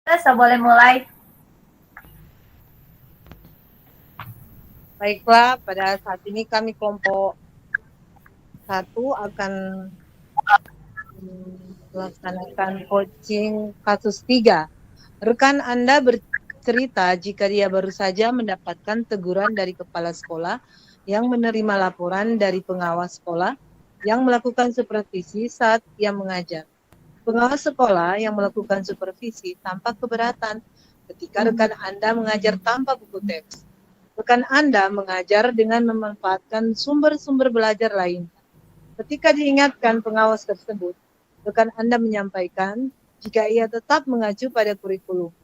Saya boleh mulai. Baiklah, pada saat ini kami kelompok 1 akan melaksanakan coaching kasus 3. Rekan Anda bercerita jika dia baru saja mendapatkan teguran dari kepala sekolah yang menerima laporan dari pengawas sekolah yang melakukan supervisi saat ia mengajar. Pengawas sekolah yang melakukan supervisi tampak keberatan ketika rekan Anda mengajar tanpa buku teks. Rekan Anda mengajar dengan memanfaatkan sumber-sumber belajar lain. Ketika diingatkan pengawas tersebut, rekan Anda menyampaikan jika ia tetap mengacu pada kurikulum,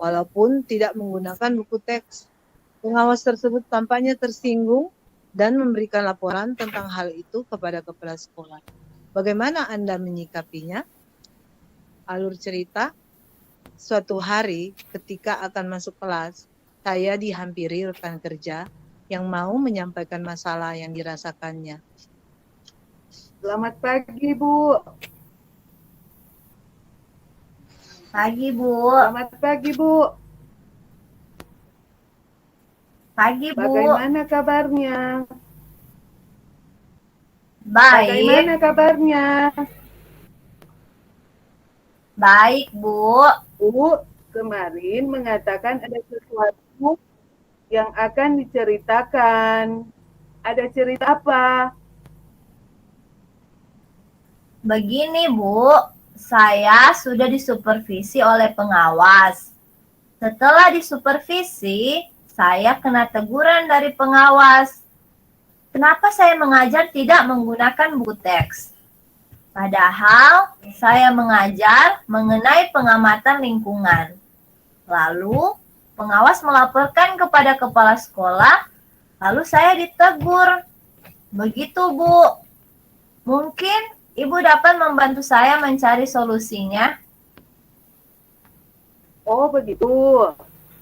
walaupun tidak menggunakan buku teks. Pengawas tersebut tampaknya tersinggung dan memberikan laporan tentang hal itu kepada kepala sekolah. Bagaimana Anda menyikapinya? Alur cerita, suatu hari ketika akan masuk kelas, saya dihampiri rekan kerja yang mau menyampaikan masalah yang dirasakannya. Selamat pagi, Bu. Pagi, Bu. Selamat pagi, Bu. Pagi, Bu. Bagaimana kabarnya? Baik. Bagaimana kabarnya? Baik, Bu. Bu, kemarin mengatakan ada sesuatu yang akan diceritakan. Ada cerita apa? Begini, Bu. Saya sudah disupervisi oleh pengawas. Setelah disupervisi, saya kena teguran dari pengawas. Kenapa saya mengajar tidak menggunakan buku teks? Padahal saya mengajar mengenai pengamatan lingkungan. Lalu pengawas melaporkan kepada kepala sekolah, lalu saya ditegur. Begitu, Bu. Mungkin Ibu dapat membantu saya mencari solusinya. Oh, begitu.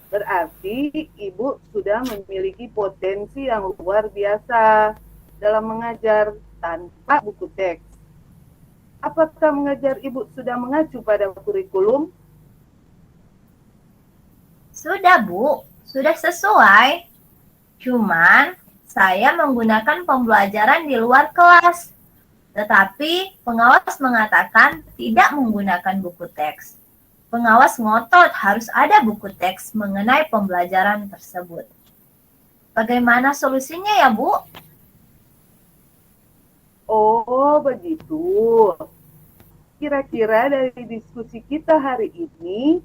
Berarti Ibu sudah memiliki potensi yang luar biasa dalam mengajar tanpa buku teks. Apakah mengajar Ibu sudah mengacu pada kurikulum? Sudah, Bu. Sudah sesuai. Cuman, saya menggunakan pembelajaran di luar kelas. Tetapi, pengawas mengatakan tidak menggunakan buku teks. Pengawas ngotot harus ada buku teks mengenai pembelajaran tersebut. Bagaimana solusinya ya, Bu? Oh, begitu. Kira-kira dari diskusi kita hari ini,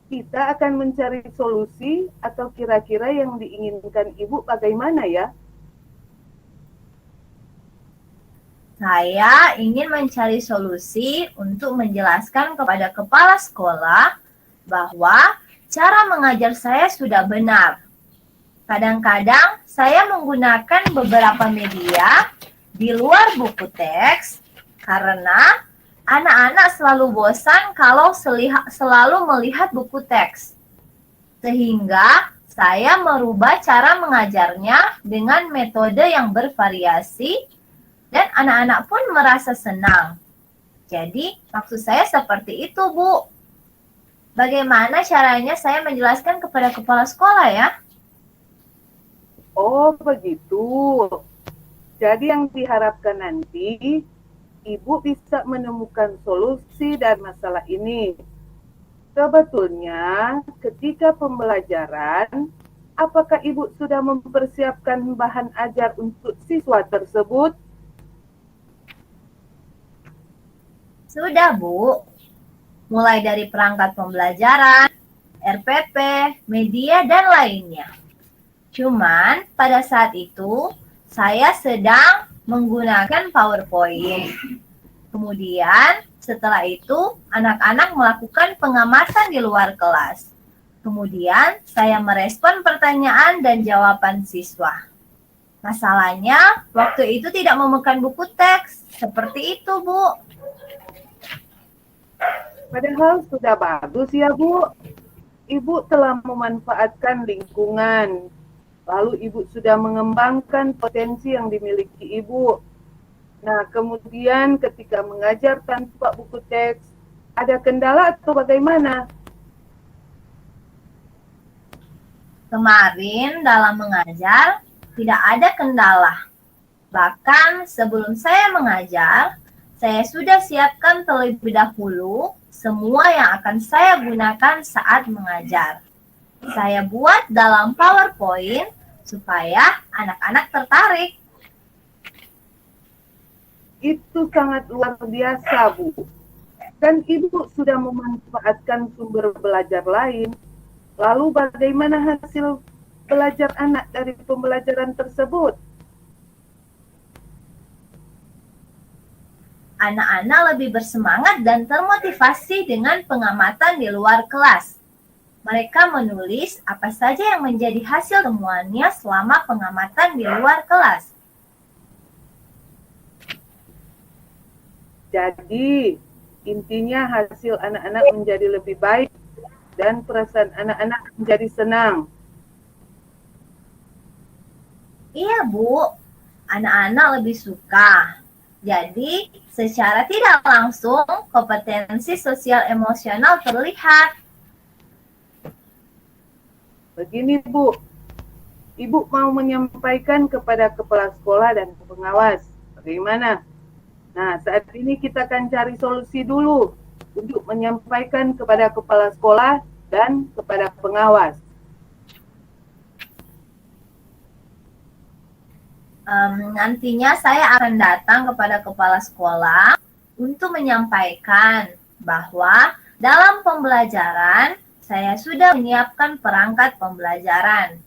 kita akan mencari solusi atau kira-kira yang diinginkan Ibu bagaimana ya? Saya ingin mencari solusi untuk menjelaskan kepada kepala sekolah bahwa cara mengajar saya sudah benar. Kadang-kadang saya menggunakan beberapa media di luar buku teks karena anak-anak selalu bosan kalau selalu melihat buku teks. Sehingga saya merubah cara mengajarnya dengan metode yang bervariasi dan anak-anak pun merasa senang. Jadi, maksud saya seperti itu, Bu. Bagaimana caranya saya menjelaskan kepada kepala sekolah ya? Oh, begitu. Jadi yang diharapkan nanti, Ibu bisa menemukan solusi dari masalah ini. Sebetulnya, ketika pembelajaran, apakah Ibu sudah mempersiapkan bahan ajar untuk siswa tersebut? Sudah, Bu. Mulai dari perangkat pembelajaran, RPP, media, dan lainnya. Cuman, pada saat itu, saya sedang menggunakan PowerPoint. Kemudian, setelah itu, anak-anak melakukan pengamatan di luar kelas. Kemudian, saya merespon pertanyaan dan jawaban siswa. Masalahnya, waktu itu tidak memegang buku teks. Seperti itu, Bu. Padahal sudah bagus ya, Bu. Ibu telah memanfaatkan lingkungan. Lalu Ibu sudah mengembangkan potensi yang dimiliki Ibu. Nah, kemudian ketika mengajar tanpa buku teks, Ada kendala atau bagaimana? Kemarin dalam mengajar tidak ada kendala. Bahkan sebelum saya mengajar, saya sudah siapkan terlebih dahulu semua yang akan saya gunakan saat mengajar. Saya buat dalam PowerPoint supaya anak-anak tertarik. Itu sangat luar biasa, Bu. Dan Ibu sudah memanfaatkan sumber belajar lain. Lalu bagaimana hasil belajar anak dari pembelajaran tersebut? Anak-anak lebih bersemangat dan termotivasi dengan pengamatan di luar kelas. Mereka menulis apa saja yang menjadi hasil temuannya selama pengamatan di luar kelas. Jadi, intinya hasil anak-anak menjadi lebih baik dan perasaan anak-anak menjadi senang. Iya, Bu. Anak-anak lebih suka. Jadi, secara tidak langsung, kompetensi sosial emosional terlihat. Begini, Bu. Ibu mau menyampaikan kepada kepala sekolah dan pengawas. Bagaimana? Nah, saat ini kita akan cari solusi dulu untuk menyampaikan kepada kepala sekolah dan kepada pengawas. Nantinya saya akan datang kepada kepala sekolah untuk menyampaikan bahwa dalam pembelajaran saya sudah menyiapkan perangkat pembelajaran,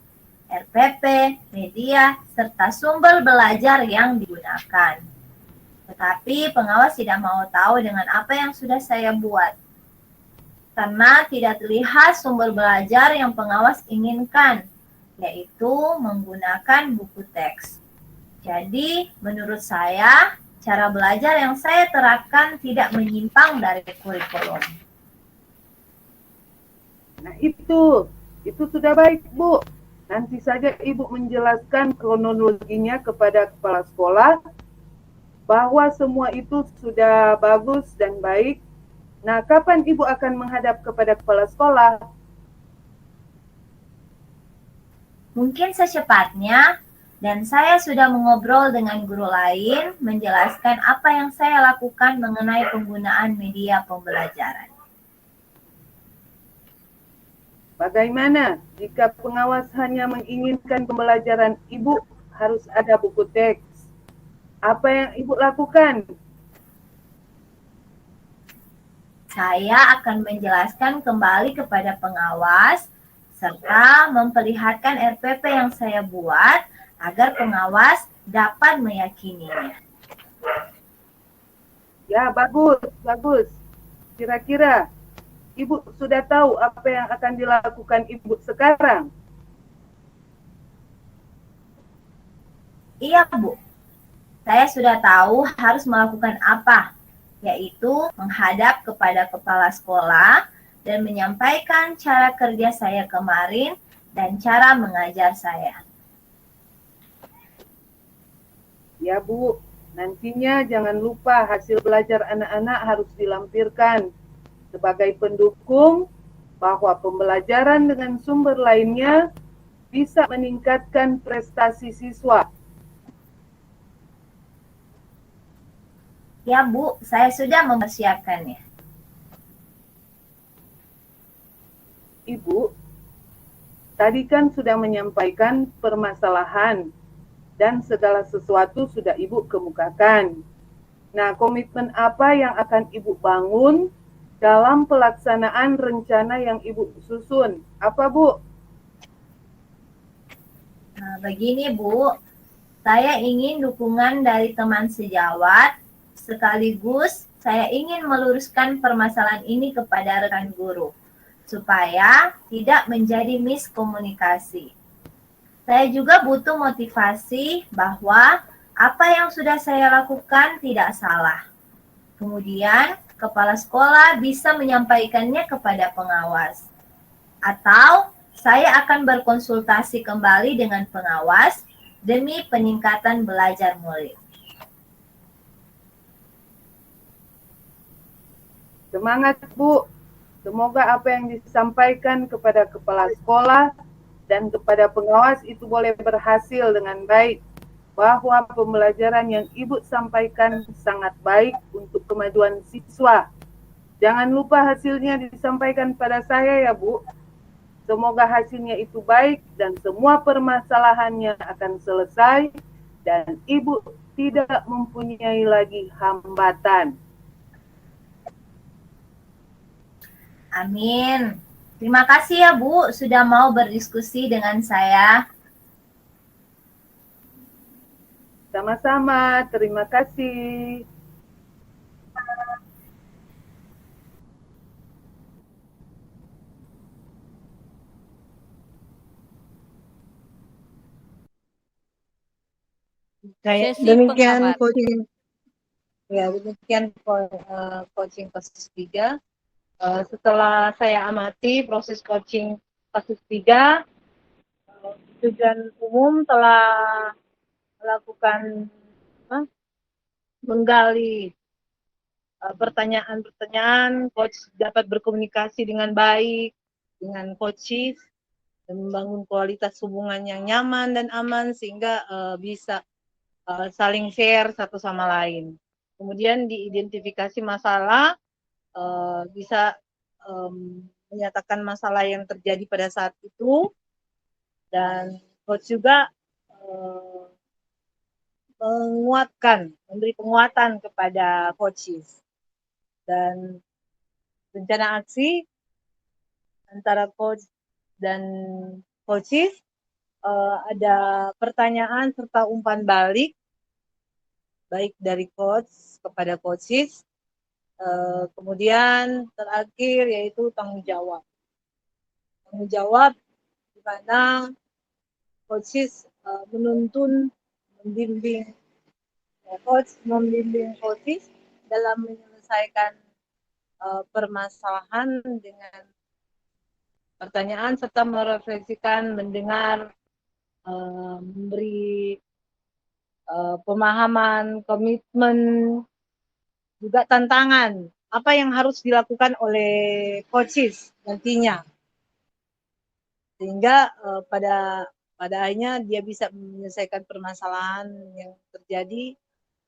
RPP, media, serta sumber belajar yang digunakan. Tetapi pengawas tidak mau tahu dengan apa yang sudah saya buat, karena tidak terlihat sumber belajar yang pengawas inginkan, yaitu menggunakan buku teks. Jadi, menurut saya, cara belajar yang saya terapkan tidak menyimpang dari kurikulum. Nah, itu sudah baik, Bu. Nanti saja Ibu menjelaskan kronologinya kepada kepala sekolah bahwa semua itu sudah bagus dan baik. Nah, kapan Ibu akan menghadap kepada kepala sekolah? Mungkin secepatnya, dan saya sudah mengobrol dengan guru lain menjelaskan apa yang saya lakukan mengenai penggunaan media pembelajaran. Bagaimana jika pengawas hanya menginginkan pembelajaran Ibu harus ada buku teks? Apa yang Ibu lakukan? Saya akan menjelaskan kembali kepada pengawas serta memperlihatkan RPP yang saya buat agar pengawas dapat meyakininya. Ya, bagus, bagus. Kira-kira Ibu sudah tahu apa yang akan dilakukan Ibu sekarang? Iya, Bu. Saya sudah tahu harus melakukan apa, yaitu menghadap kepada kepala sekolah dan menyampaikan cara kerja saya kemarin dan cara mengajar saya. Ya, Bu. Nantinya jangan lupa hasil belajar anak-anak harus dilampirkan sebagai pendukung bahwa pembelajaran dengan sumber lainnya bisa meningkatkan prestasi siswa. Ya, Bu, saya sudah mempersiapkannya. Ibu, tadi kan sudah menyampaikan permasalahan dan segala sesuatu sudah Ibu kemukakan. Nah, komitmen apa yang akan Ibu bangun dalam pelaksanaan rencana yang Ibu susun? Apa, Bu? Nah, begini, Bu. Saya ingin dukungan dari teman sejawat, sekaligus saya ingin meluruskan permasalahan ini kepada rekan guru, supaya tidak menjadi miskomunikasi. Saya juga butuh motivasi bahwa apa yang sudah saya lakukan tidak salah. Kemudian, kepala sekolah bisa menyampaikannya kepada pengawas. Atau, saya akan berkonsultasi kembali dengan pengawas demi peningkatan belajar murid. Semangat Bu, semoga apa yang disampaikan kepada kepala sekolah dan kepada pengawas itu boleh berhasil dengan baik, bahwa pembelajaran yang Ibu sampaikan sangat baik untuk kemajuan siswa. Jangan lupa hasilnya disampaikan pada saya ya Bu. Semoga hasilnya itu baik dan semua permasalahannya akan selesai dan Ibu tidak mempunyai lagi hambatan. Amin. Terima kasih ya Bu sudah mau berdiskusi dengan saya. Sama-sama, terima kasih. Sesi Demikian pengamat. coaching, ya demikian coaching kasus 3. Setelah saya amati proses coaching kasus 3, tujuan umum telah melakukan menggali pertanyaan-pertanyaan, coach dapat berkomunikasi dengan baik dengan coaches dan membangun kualitas hubungan yang nyaman dan aman sehingga bisa saling share satu sama lain. Kemudian diidentifikasi masalah, bisa menyatakan masalah yang terjadi pada saat itu, dan coach juga menguatkan, memberi penguatan kepada coaches. Dan rencana aksi antara coach dan coaches, ada pertanyaan serta umpan balik baik dari coach kepada coaches. Kemudian terakhir yaitu tanggung jawab. Tanggung jawab di mana coaches menuntun, membimbing coaches dalam menyelesaikan permasalahan dengan pertanyaan serta merefleksikan, mendengar, memberi pemahaman, komitmen, juga tantangan apa yang harus dilakukan oleh coaches nantinya, sehingga pada akhirnya dia bisa menyelesaikan permasalahan yang terjadi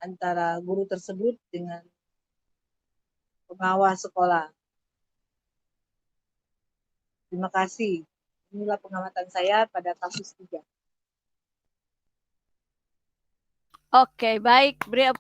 antara guru tersebut dengan pengawas sekolah. Terima kasih. Inilah pengamatan saya pada kasus 3. Oke, baik. Beri